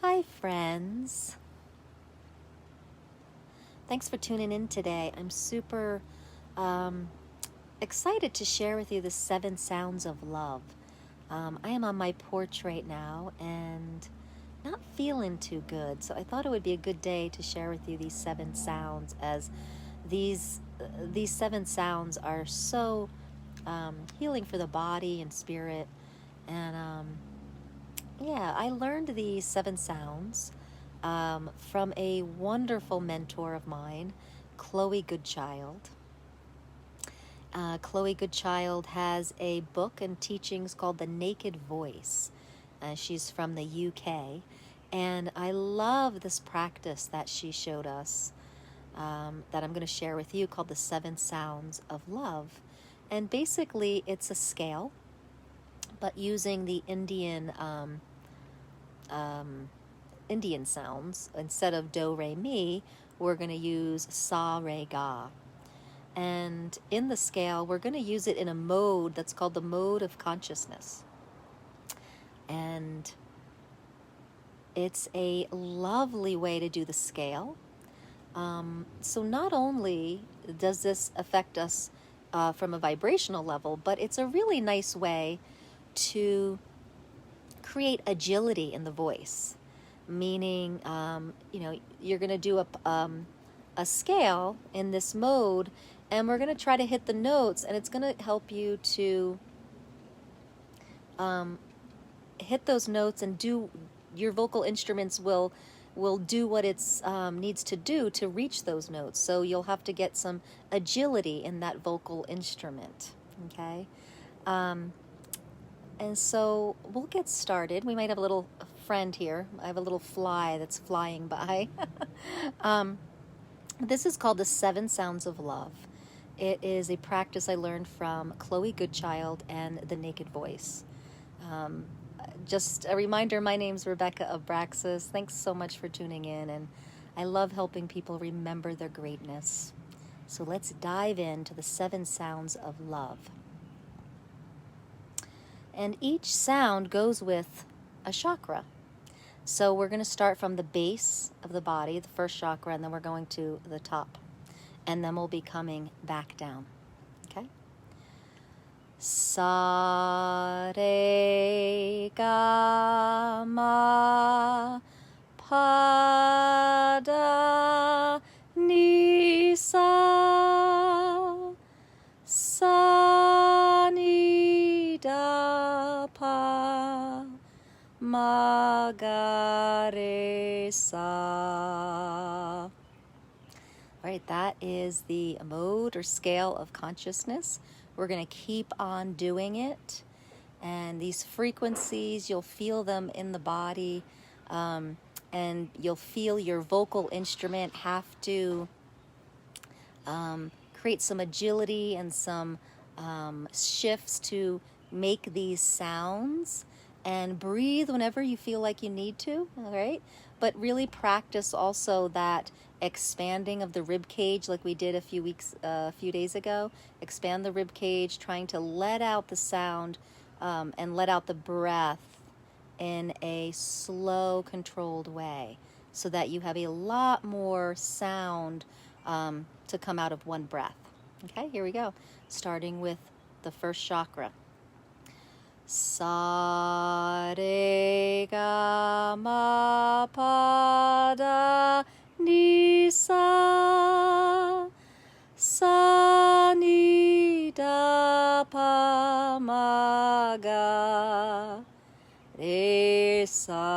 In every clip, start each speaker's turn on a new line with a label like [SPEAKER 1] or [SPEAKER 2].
[SPEAKER 1] Hi, friends. Thanks for tuning in today. I'm super excited to share with you the 7 sounds of love. I am on my porch right now and not feeling too good, so I thought it would be a good day to share with you these 7 sounds, as these 7 sounds are so healing for the body and spirit. And yeah, I learned these 7 sounds from a wonderful mentor of mine, Chloe Goodchild. Chloe Goodchild has a book and teachings called The Naked Voice. She's from the UK, and I love this practice that she showed us that I'm going to share with you, called the 7 Sounds of Love. And basically, it's a scale, but using the Indian sounds. Instead of do, re, mi, we're going to use sa, re, ga. And in the scale, we're going to use it in a mode that's called the mode of consciousness. And it's a lovely way to do the scale. So not only does this affect us from a vibrational level, but it's a really nice way to create agility in the voice. Meaning, you're going to do a scale in this mode, and we're going to try to hit the notes, and it's going to help you to hit those notes, and do your vocal instruments will do what it's needs to do to reach those notes. So you'll have to get some agility in that vocal instrument. Okay. And so we'll get started. We might have a little friend here. I have a little fly that's flying by. This is called the 7 Sounds of Love. It is a practice I learned from Chloe Goodchild and The Naked Voice. Just a reminder, my name's Rebecca Abraxas. Thanks so much for tuning in, and I love helping people remember their greatness. So let's dive into the 7 sounds of love. And each sound goes with a chakra. So we're going to start from the base of the body, the first chakra, and then we're going to the top. And then we'll be coming back down. Okay? Sa, re, ga, ma, pa, da, ni, sa, sa, ni, da, pa, ma, ga, re, sa. All right, that is the mode or scale of consciousness. We're going to keep on doing it. And these frequencies, you'll feel them in the body. And you'll feel your vocal instrument have to create some agility and some shifts to make these sounds. And breathe whenever you feel like you need to, all right? But really practice also that expanding of the rib cage, like we did a few days ago. Expand the rib cage, trying to let out the sound and let out the breath in a slow, controlled way, so that you have a lot more sound to come out of one breath. Okay, here we go. Starting with the first chakra. Sa, re, ga, ma, pa, da, ni, sa, sa, ni, da, pa, ma, ga, re, sa.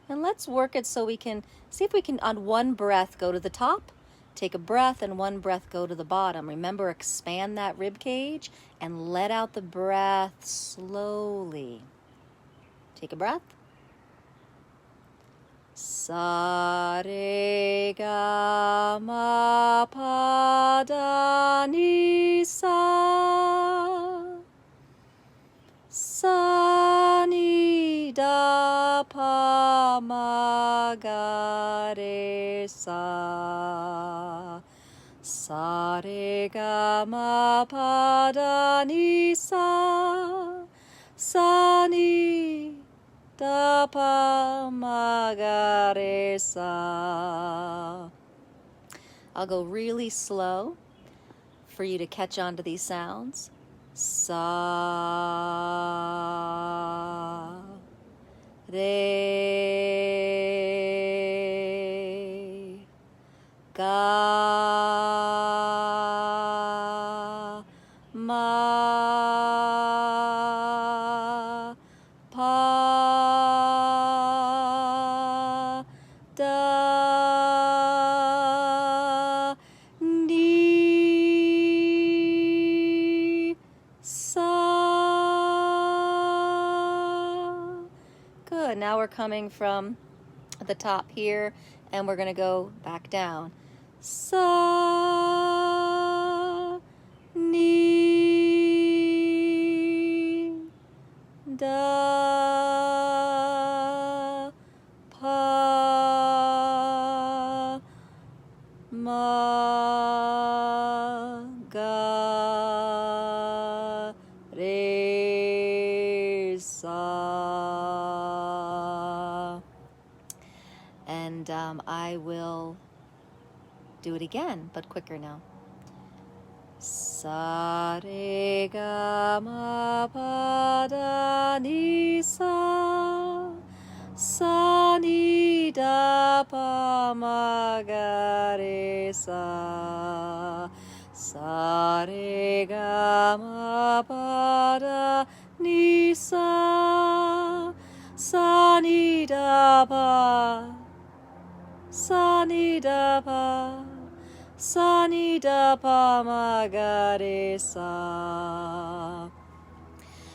[SPEAKER 1] And let's work it so we can see if we can, on one breath, go to the top. Take a breath, and one breath go to the bottom. Remember, expand that rib cage and let out the breath slowly. Take a breath. Sa, re, ga, ma, pa, da, ni, sa. Sa, ni, da, pa, ma, ga, re, sa. Sa, re, ga, ma, pa, da, ni, sa. Sa, ni, da pa ma ga re sa. I'll go really slow for you to catch on to these sounds. Sa re ga ma pa da ni sa. Good. Now we're coming from the top here, and we're going to go back down. Sa ni da pa ma ga re sa. And I will do it again, but quicker now. Sa re ga ma pa da ni sa. Sa ni da pa ma ga re sa. Sa re ga ma pa da ni sa. Sa ni da pa. Sa ni da pa. Sa ni da pa ma ga re sa.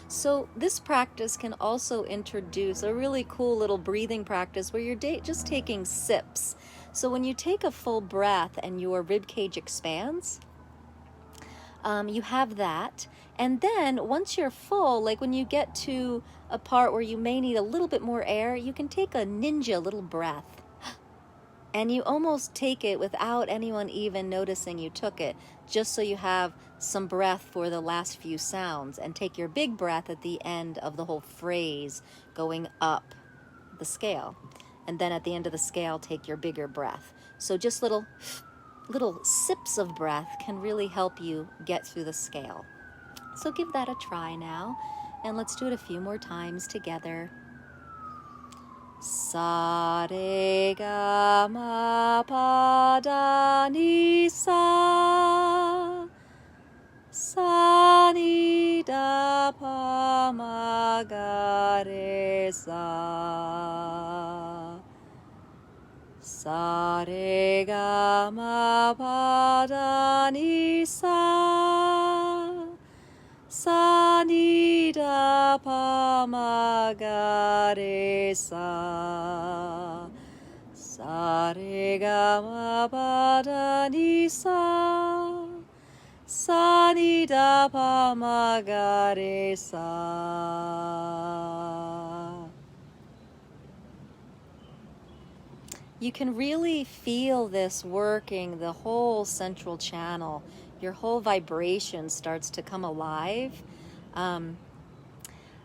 [SPEAKER 1] So this practice can also introduce a really cool little breathing practice where you're just taking sips. So when you take a full breath and your rib cage expands, you have that. And then once you're full, like when you get to a part where you may need a little bit more air, you can take a ninja little breath. And you almost take it without anyone even noticing you took it, just so you have some breath for the last few sounds, and take your big breath at the end of the whole phrase going up the scale. And then at the end of the scale, take your bigger breath. So just little sips of breath can really help you get through the scale. So give that a try now, and let's do it a few more times together. Sa re ga ma pa da ni sa. Sa ni da pa ma ga re sa. Sa re ga ma pa da ni sa. Sa ni da pa ma ga re sa. Sa re ga ma pa da ni sa. Sa ni da pa ma ga re sa. You can really feel this working the whole central channel. Your whole vibration starts to come alive. I'm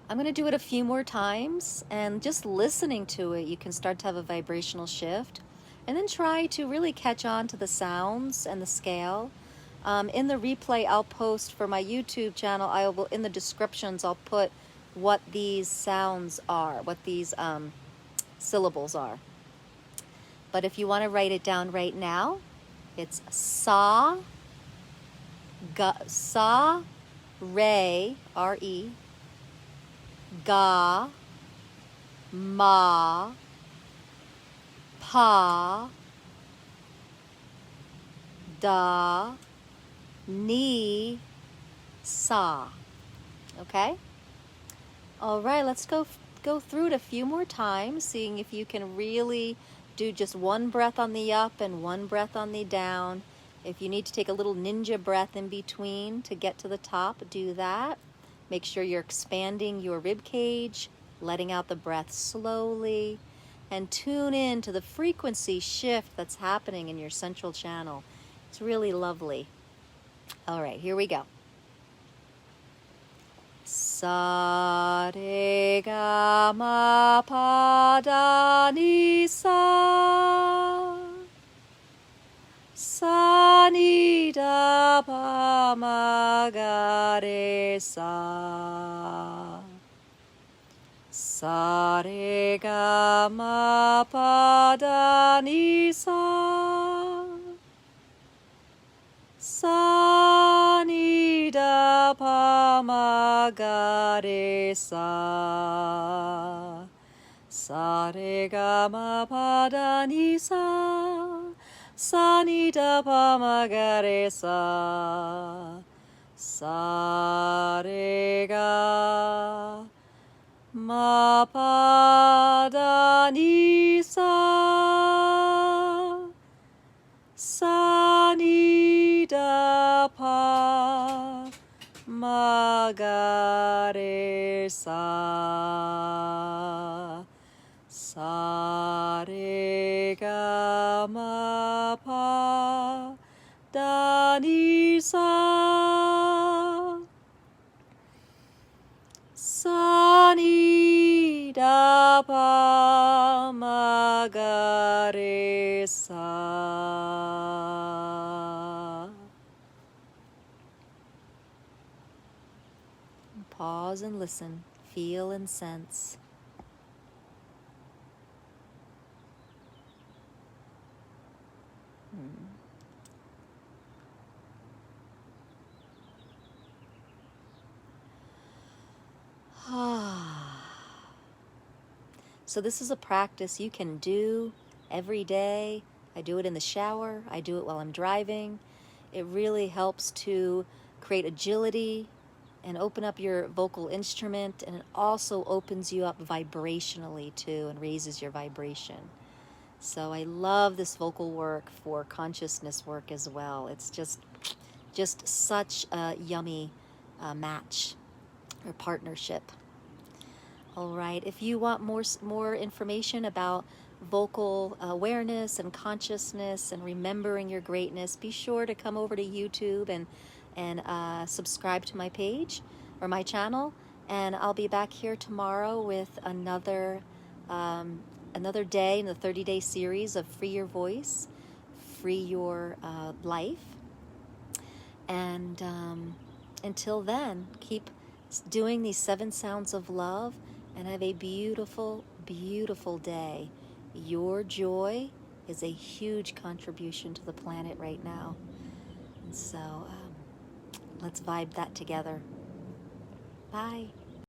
[SPEAKER 1] going to do it a few more times, and just listening to it, you can start to have a vibrational shift. And then try to really catch on to the sounds and the scale. In the replay I'll post for my YouTube channel, I will, in the descriptions, I'll put what these sounds are, what these syllables are. But if you want to write it down right now, it's sa, re, R-E, ga, ma, pa, da, ni, sa. Okay? All right, let's go through it a few more times, seeing if you can really do just one breath on the up and one breath on the down. If you need to take a little ninja breath in between to get to the top, do that. Make sure you're expanding your rib cage, letting out the breath slowly, and tune in to the frequency shift that's happening in your central channel. It's really lovely. All right, here we go. Sa re ga ma pa da ni sa. Sa ni da pa ma ga re sa. Sa re ga ma pa da ni sa. Sa ni da pa ma ga re sa. Sa re ga ma pa da ni sa. Sa ni da pa ma ga re sa. Sa re ga ma pa da ni sa. Sa ni da pa ma ga re sa. Sa re ga ma pa da ni sa. Sa ni da pa ma ga re sa. Pause and listen, feel and sense. So this is a practice you can do every day. I do it in the shower. I do it while I'm driving. It really helps to create agility and open up your vocal instrument, and it also opens you up vibrationally too and raises your vibration. So I love this vocal work for consciousness work as well. It's just such a yummy match or partnership. All right, if you want more information about vocal awareness and consciousness and remembering your greatness, be sure to come over to YouTube and subscribe to my page or my channel. And I'll be back here tomorrow with another day in the 30-day series of Free Your Voice, Free Your Life. And until then, keep doing these 7 sounds of love and have a beautiful, beautiful day. Your joy is a huge contribution to the planet right now. And so let's vibe that together. Bye.